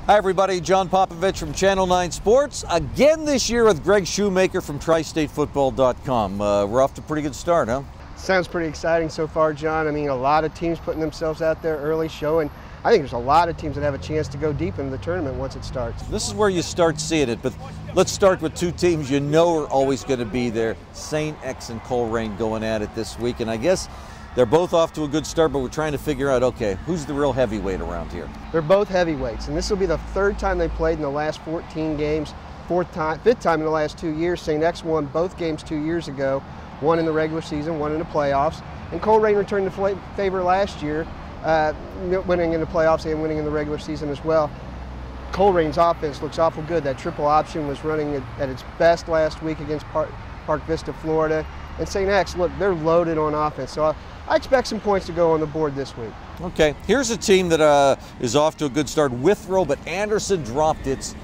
Hi everybody, John Popovich from Channel 9 Sports. Again this year with Greg Shoemaker from TriStateFootball.com. We're off to a pretty good start, huh? Sounds pretty exciting so far, John. I mean, a lot of teams putting themselves out there early, showing. I think there's a lot of teams that have a chance to go deep into the tournament once it starts. This is where you start seeing it, but let's start with two teams you know are always going to be there. St. X and Coleraine going at it this week, and I guess they're both off to a good start, but we're trying to figure out, okay, who's the real heavyweight around here? They're both heavyweights, and this will be the third time they played in the last 14 games, fifth time in the last 2 years. St. X won both games 2 years ago, one in the regular season, one in the playoffs, and Coleraine returned to favor last year, winning in the playoffs and winning in the regular season as well. Coleraine's offense looks awful good. That triple option was running at its best last week against Park Vista, Florida. And St. X, look, they're loaded on offense. So I expect some points to go on the board this week. Okay, here's a team that is off to a good start. Withrow, but Anderson dropped its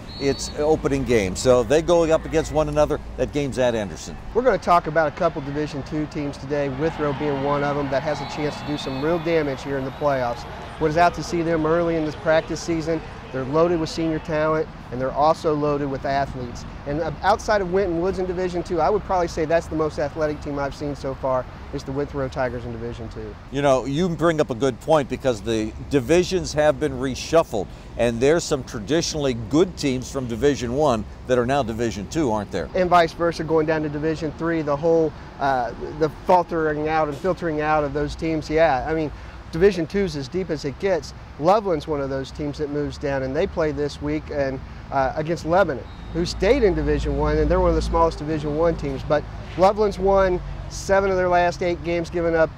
opening game. So they going up against one another. That game's at Anderson. We're going to talk about a couple Division II teams today, Withrow being one of them that has a chance to do some real damage here in the playoffs. Was out to see them early in this practice season. They're loaded with senior talent, and they're also loaded with athletes. And outside of Winton Woods in Division II, I would probably say that's the most athletic team I've seen so far, is the Withrow Tigers in Division II. You know, you bring up a good point because the divisions have been reshuffled, and there's some traditionally good teams from Division I that are now Division II, aren't there? And vice versa, going down to Division III, the whole, the faltering out and filtering out of those teams, yeah. I mean, Division II is as deep as it gets. Loveland's one of those teams that moves down, and they play this week and against Lebanon, who stayed in Division I, and they're one of the smallest Division I teams. But Loveland's won 7 of their last 8 games, giving up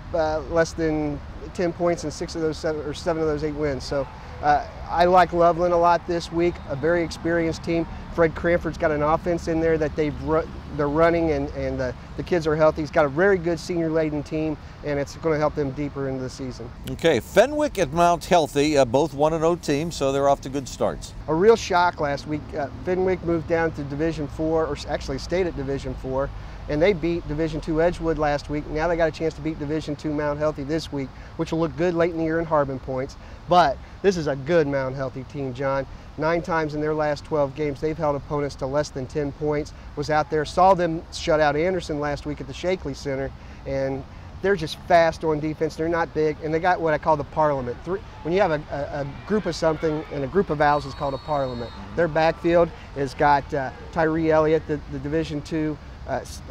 less than 10 points in 7 of those 8 wins. So I like Loveland a lot this week. A very experienced team. Fred Cranford's got an offense in there that they're running, and the kids are healthy. He's got a very good senior-laden team, and it's going to help them deeper into the season. Okay, Fenwick and Mount Healthy, both 1-0 teams, so they're off to good starts. A real shock last week. Fenwick moved down to Division IV, or actually stayed at Division IV, and they beat Division II Edgewood last week. Now they got a chance to beat Division II Mount Healthy this week, which will look good late in the year in Harbin points. But this is a good Mount Healthy team, John. 9 times in their last 12 games, they've held opponents to less than 10 points. Was out there, saw them shut out Anderson last week at the Shakely Center, and they're just fast on defense. They're not big, and they got what I call the parliament. When you have a group of something, and a group of owls is called a parliament. Their backfield has got Tyree Elliott, the Division II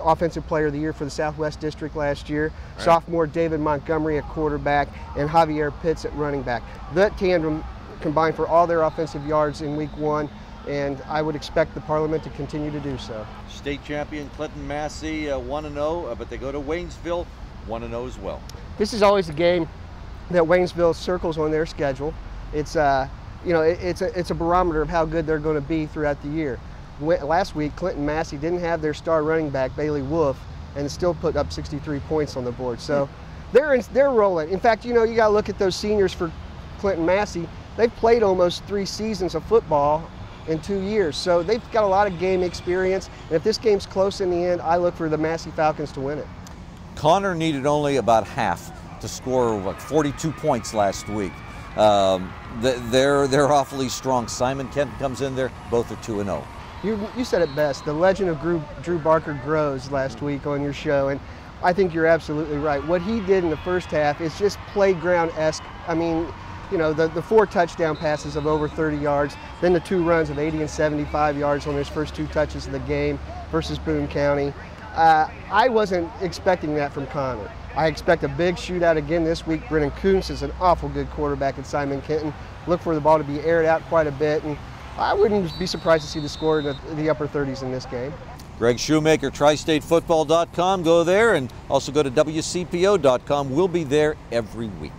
Offensive Player of the Year for the Southwest District last year. Right. Sophomore David Montgomery at quarterback, and Javier Pitts at running back. That tandem combined for all their offensive yards in week 1, and I would expect the Parliament to continue to do so. State champion Clinton Massey 1-0, but they go to Waynesville 1-0 as well. This is always a game that Waynesville circles on their schedule. It's you know, it's a barometer of how good they're going to be throughout the year. Last week, Clinton Massey didn't have their star running back Bailey Wolf, and still put up 63 points on the board. So they're rolling. In fact, you know, you got to look at those seniors for Clinton Massey. They've played almost 3 seasons of football in 2 years, so they've got a lot of game experience. And if this game's close in the end, I look for the Massey Falcons to win it. Connor needed only about half to score, what, 42 points last week. They're awfully strong. Simon Kent comes in there. Both are 2-0. You said it best. The legend of Drew Barker grows last week on your show, and I think you're absolutely right. What he did in the first half is just playground-esque. I mean, you know, the 4 touchdown passes of over 30 yards, then the 2 runs of 80 and 75 yards on his first 2 touches of the game versus Boone County. I wasn't expecting that from Connor. I expect a big shootout again this week. Brennan Kuntz is an awful good quarterback at Simon Kenton. Look for the ball to be aired out quite a bit, and I wouldn't be surprised to see the score in the upper 30s in this game. Greg Shoemaker, TriStateFootball.com. Go there, and also go to WCPO.com. We'll be there every week.